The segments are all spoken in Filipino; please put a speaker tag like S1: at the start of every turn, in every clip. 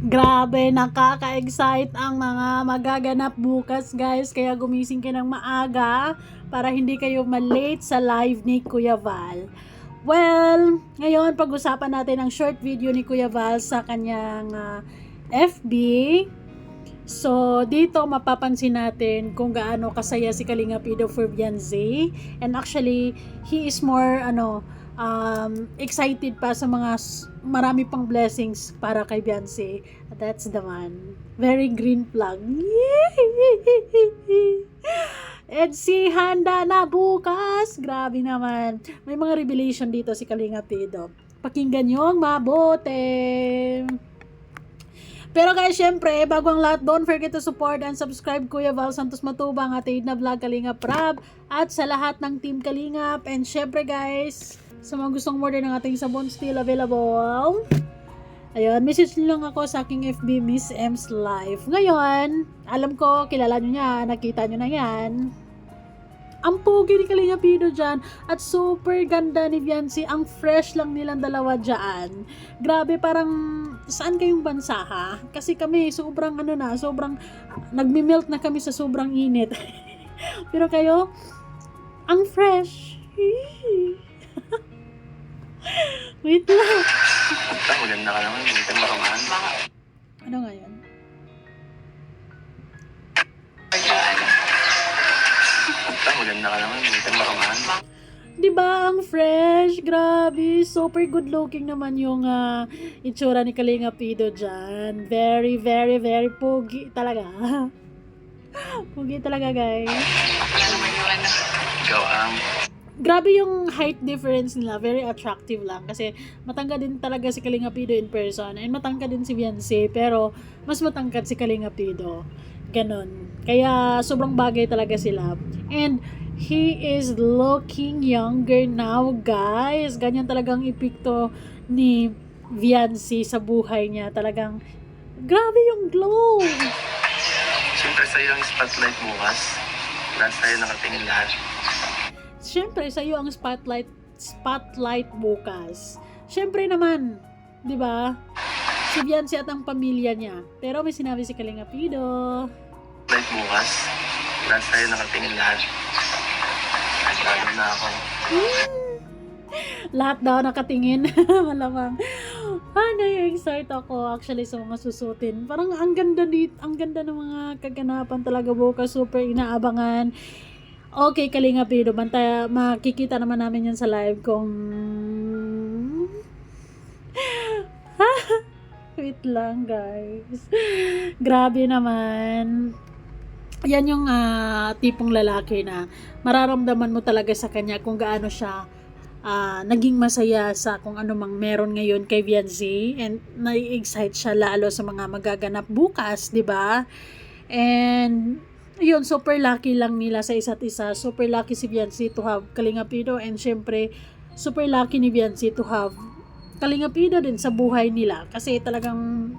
S1: Grabe, nakaka-excite ang mga magaganap bukas guys. Kaya gumising kayo ng maaga para hindi kayo malate sa live ni Kuya Val. Well, ngayon pag-usapan natin ang short video ni Kuya Val sa kanyang FB. So, dito mapapansin natin kung gaano kasaya si Kalinga Pido for Beyonce. And actually, he is more excited pa sa mga marami pang blessings para kay Beyonce. That's the man. Very green flag. And si handa na bukas. Grabe naman. May mga revelation dito si Kalinga Pido. Pakinggan nyo ang mabuti. Pero guys, syempre, bago ang lahat, don't forget to support and subscribe Kuya Val Santos Matubang at na vlog Kalingap Rab at sa lahat ng Team Kalingap. And syempre guys, sa mga gustong order ng ating sabon, still available. Ayun, message nyo lang ako sa aking FB Miss M's Live. Ngayon, alam ko, kilala nyo yan, nakita nyo na yan. Ang pogi ni Kalinga Pido dyan at super ganda ni Beyonce. Ang fresh lang nilang dalawa dyan. Grabe, parang saan kayong bansa ha? Kasi kami sobrang sobrang nagmi-melt na kami sa sobrang init. Pero kayo, ang fresh. Wait lang.
S2: Maganda ka naman, hindi ka makaman.
S1: Ano nga yan?
S2: Maganda ka naman, hindi ka makaman.
S1: Diba, ang fresh? Grabe, super good looking naman yung itsura ni Kalinga Pido dyan. Very, very, very pogi talaga. Pogi talaga, guys.
S2: Ikaw ang
S1: Grabe yung height difference nila. Very attractive lang. Kasi matangkad din talaga si Kalinga Pido in person. And matangkad din si Beyonce. Pero mas matangkad si Kalinga Pido. Ganon. Kaya sobrang bagay talaga sila. And he is looking younger now, guys. Ganyan talagang epekto ni Beyonce sa buhay niya. Talagang grabe yung glow.
S2: siyempre sa'yo ang spotlight bukas. Lahat sa'yo nakatingin lahat.
S1: Siyempre, sa iyo ang spotlight bukas. Siyempre naman, 'di ba? Si Beyonce at ang pamilya niya. Pero may sinabi si Kalinga Pido.
S2: Spotlight bukas. Lahat sa'yo nakatingin lahat. Lalo na ako.
S1: Lahat daw nakatingin. Malamang. Na-excite ako actually sa mga susutin. Parang ang ganda ng mga kaganapan talaga bukas. Super inaabangan. Okay, Kalinga Pido, makikita naman namin yan sa live kung... Wait lang, guys. Grabe naman. Yan yung tipong lalaki na mararamdaman mo talaga sa kanya kung gaano siya naging masaya sa kung ano mang meron ngayon kay Beyonce. And nai-excite siya lalo sa mga magaganap bukas, di ba? And... yun, super lucky lang nila sa isa't isa. Super lucky si Beyonce to have Kalinga Pido and syempre, super lucky ni Beyonce to have Kalinga Pido din sa buhay nila. Kasi talagang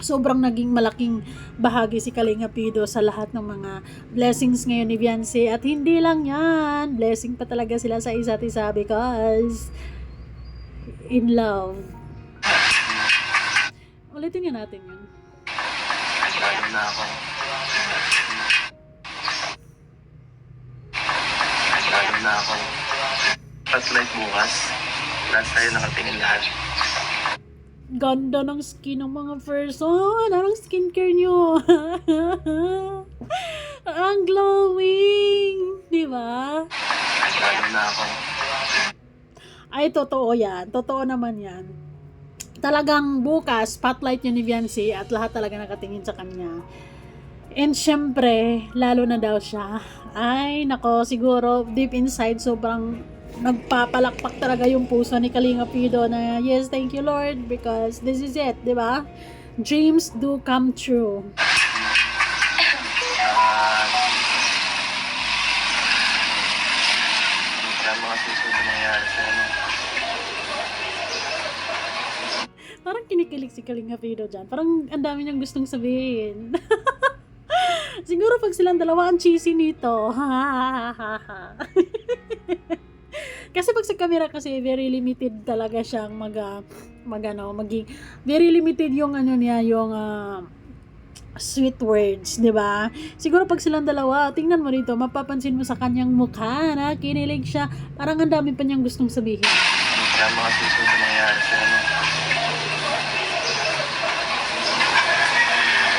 S1: sobrang naging malaking bahagi si Kalinga Pido sa lahat ng mga blessings ngayon ni Beyonce. At hindi lang yan, blessing pa talaga sila sa isa't isa because in love. Ulitin nga natin yun.
S2: Lalo na ako. Lalo na ako. Spotlight bukas. Lahat sa'yo nakatingin lahat.
S1: Ganda ng skin ng mga person. Anong skincare nyo? Ang glowing. Diba?
S2: Lalo na ako.
S1: Ay, totoo yan. Totoo naman yan. Talagang bukas, spotlight nyo ni Beyonce at lahat talaga nakatingin sa kanya. And syempre, lalo na daw siya. Ay, nako, siguro deep inside sobrang nagpapalakpak talaga yung puso ni Kalinga Pido na yes, thank you Lord because this is it, di ba? Dreams do come true.
S2: Ang mga susunod na nangyari sa'yo.
S1: Parang kinikilig si Kalinga Pido dyan. Parang ang dami niyang gustong sabihin. Siguro pag silang dalawa ang cheesy nito. Kasi pag sa camera kasi very limited talaga siyang maging very limited yung ano niya, yung sweet words, di ba? Siguro pag silang dalawa, tingnan mo dito, mapapansin mo sa kanyang mukha na kinilig siya. Parang ang dami pa niyang gustong sabihin.
S2: Kaya mga susunod na mangyayari sa ano.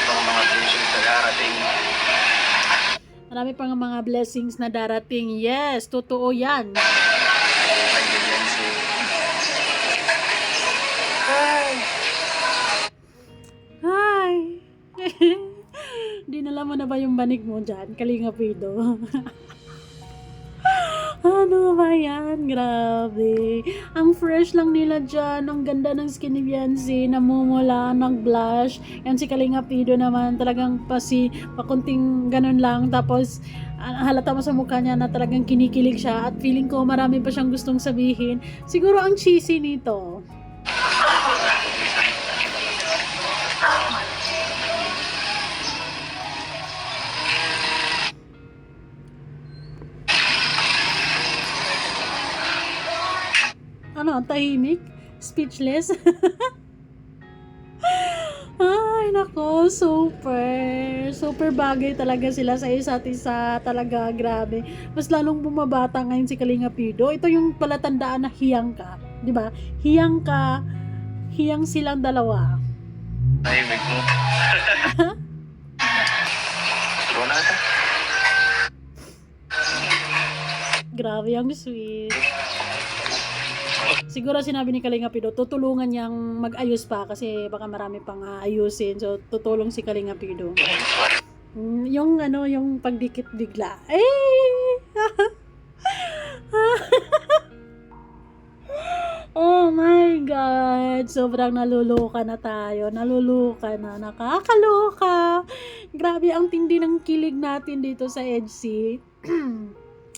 S2: Ibang mga blessings na darating.
S1: Marami pang mga blessings na darating. Yes, totoo yan.
S2: Kay Beyonce.
S1: Hi! Dinala mo na ba yung banig mo dyan? Kalinga Pido. Ano ba yan? Grabe. Ang fresh lang nila dyan. Ang ganda ng skin ni Beyonce. Namumula, nag-blush. Yan si Kalinga Pido naman. Talagang pakunting ganun lang. Tapos, halata mo sa mukha niya na talagang kinikilig siya. At feeling ko marami pa siyang gustong sabihin. Siguro ang cheesy nito. Ano, tahimik? Speechless? Ay, nako, super. Super bagay talaga sila sa isa't isa. Talaga, grabe. Mas lalong bumabata ngayon si Kalinga Pido. Ito yung palatandaan na hiyang ka. Di ba? Hiyang ka. Hiyang silang dalawa.
S2: Tahimik mo. Ikaw na ata.
S1: Grabe, ang sweet. Siguro sinabi ni Kalinga Pido, tutulungan niyang mag-ayos pa kasi baka marami pang ayusin. So, tutulong si Kalinga Pido. Yung ano, yung pagdikit bigla. Oh my God! Sobrang naluluka na tayo. Naluluka na. Nakakaloka. Grabe ang tindi ng kilig natin dito sa EDC.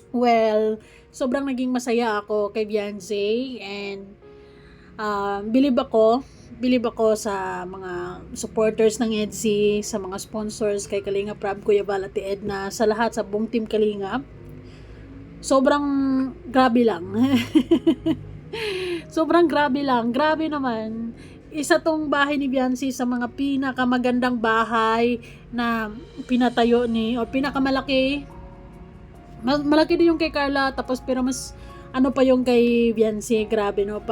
S1: Well, sobrang naging masaya ako kay Beyonce and believe ako sa mga supporters ng EDC, sa mga sponsors kay Kalinga Prab, Kuya Val, Ate Edna, sa lahat, sa buong team Kalinga. Sobrang grabe lang. Sobrang grabe lang. Grabe naman. Isa tong bahay ni Beyonce sa mga pinakamagandang bahay na pinatayo ni, o pinakamalaki. Malaki din yung kay Carla, tapos pero mas ano pa yung kay Beyonce. Grabe, no?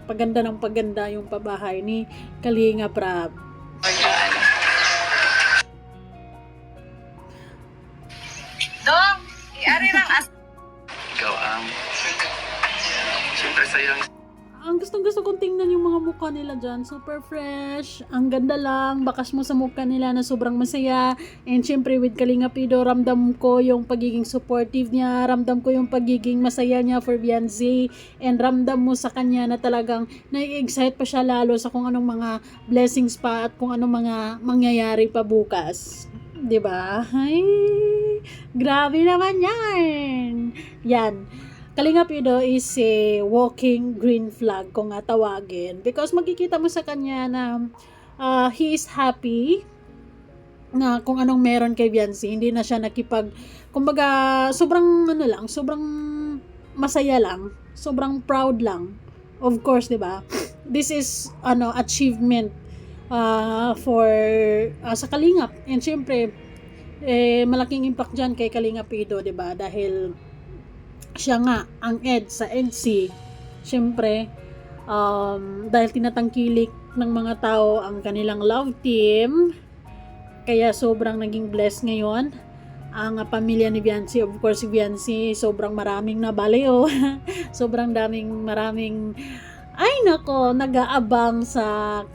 S1: Paganda ng paganda yung pabahay ni Kalinga Prab.
S3: Dong, i-ari ng
S2: Ikaw ang... Siyempre sa'yo ang...
S1: Ang gustong-gusto kong tingnan yung mga mukha nila dyan. Super fresh. Ang ganda lang. Bakas mo sa mukha nila na sobrang masaya. And syempre with Kalinga Pido, ramdam ko yung pagiging supportive niya. Ramdam ko yung pagiging masaya niya for Beyonce. And ramdam mo sa kanya na talagang nai-excite pa siya lalo sa kung anong mga blessings pa at kung anong mga mangyayari pa bukas. 'Di ba? Ay, grabe naman yan. Yan. Kalinga Pido is a walking green flag kung nga tawagin. Because makikita mo sa kanya na he is happy na kung anong meron kay Beyonce. Hindi na siya kumbaga, sobrang sobrang masaya lang. Sobrang proud lang. Of course, di ba? This is, achievement for sa Kalingap. And syempre, malaking impact dyan kay Kalinga Pido, di ba? Dahil siya nga ang sa EDC. Siyempre, dahil tinatangkilik ng mga tao ang kanilang love team, kaya sobrang naging blessed ngayon ang pamilya ni Beyonce. Of course, si Beyonce, sobrang maraming nabaliw. Sobrang maraming ay nako, nag-aabang sa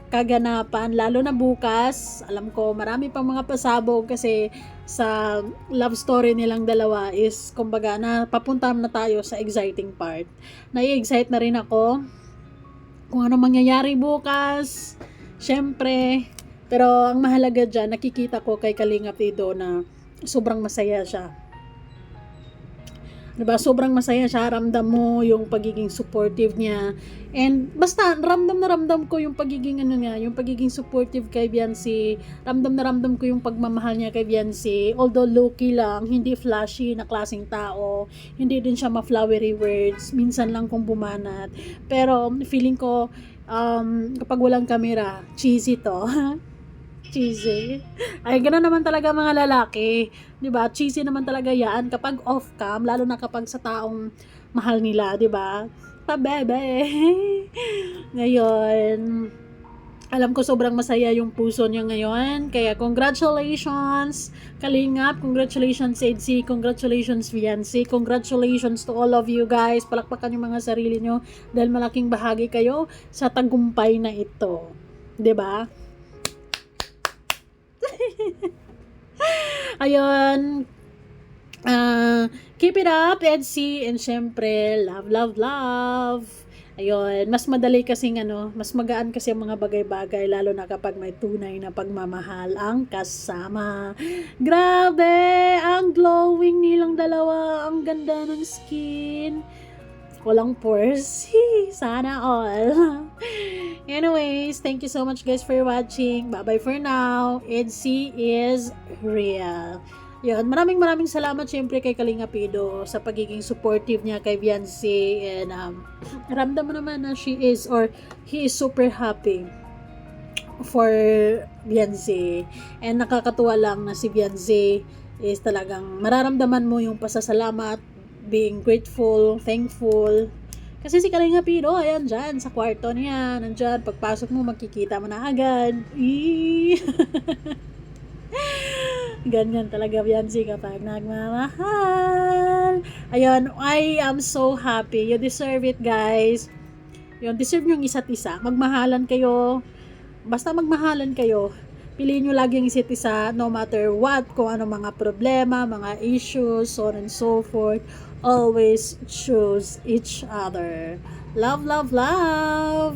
S1: kaganapan, lalo na bukas. Alam ko, marami pang mga pasabog kasi sa love story nilang dalawa is, kumbaga, papunta na tayo sa exciting part. Nai-excite na rin ako kung ano mangyayari bukas. Syempre, pero ang mahalaga dyan, nakikita ko kay Kalinga Pido na sobrang masaya siya. Diba? Sobrang masaya siya. Ramdam mo yung pagiging supportive niya. And basta, ramdam na ramdam ko yung pagiging yung pagiging supportive kay Beyonce. Ramdam na ramdam ko yung pagmamahal niya kay Beyonce. Although low-key lang, hindi flashy na klaseng tao. Hindi din siya ma-flowery words. Minsan lang kung bumanat. Pero feeling ko, kapag walang camera, cheesy to. Cheesy. Ay, gano'n naman talaga mga lalaki. 'Di ba? Cheesy naman talaga 'yan kapag off cam, lalo na kapag sa taong mahal nila, 'di ba? Pa-bebe. Ngayon, alam ko sobrang masaya yung puso niya ngayon. Kaya congratulations, Kalingap. Congratulations, Edsi. Congratulations, Viancy. Congratulations to all of you guys. Palakpakan yung mga sarili nyo dahil malaking bahagi kayo sa tagumpay na ito. 'Di ba? Ayun. Keep it up, Edsy. And syempre, love, love, love. Ayun, mas madali kasing mas magaan kasi ang mga bagay-bagay lalo na kapag may tunay na pagmamahal ang kasama. Grabe, ang glowing nilang dalawa, ang ganda ng skin. Walang pores. Sana all. Anyways, thank you so much guys for watching. Bye-bye for now. Edsy is real. Yun, maraming salamat syempre kay Kalinga Pido sa pagiging supportive niya kay Viancy, and ramdam mo naman na he is super happy for Viancy, and nakakatuwa lang na si Viancy is talagang mararamdaman mo yung pasasalamat, being grateful, thankful, kasi si Kalinga Pido, ayan dyan sa kwarto niya, nandyan, pagpasok mo makikita mo na agad. Ganyan talaga Viancy kapag nagmamahal. Ayun, I am so happy. You deserve it, guys. Yun, deserve nyo yung isa't isa. Magmahalan kayo. Basta magmahalan kayo. Piliin nyo lagi yung isa't isa, no matter what, kung ano mga problema, mga issues, so on and so forth. Always choose each other. Love, love, love!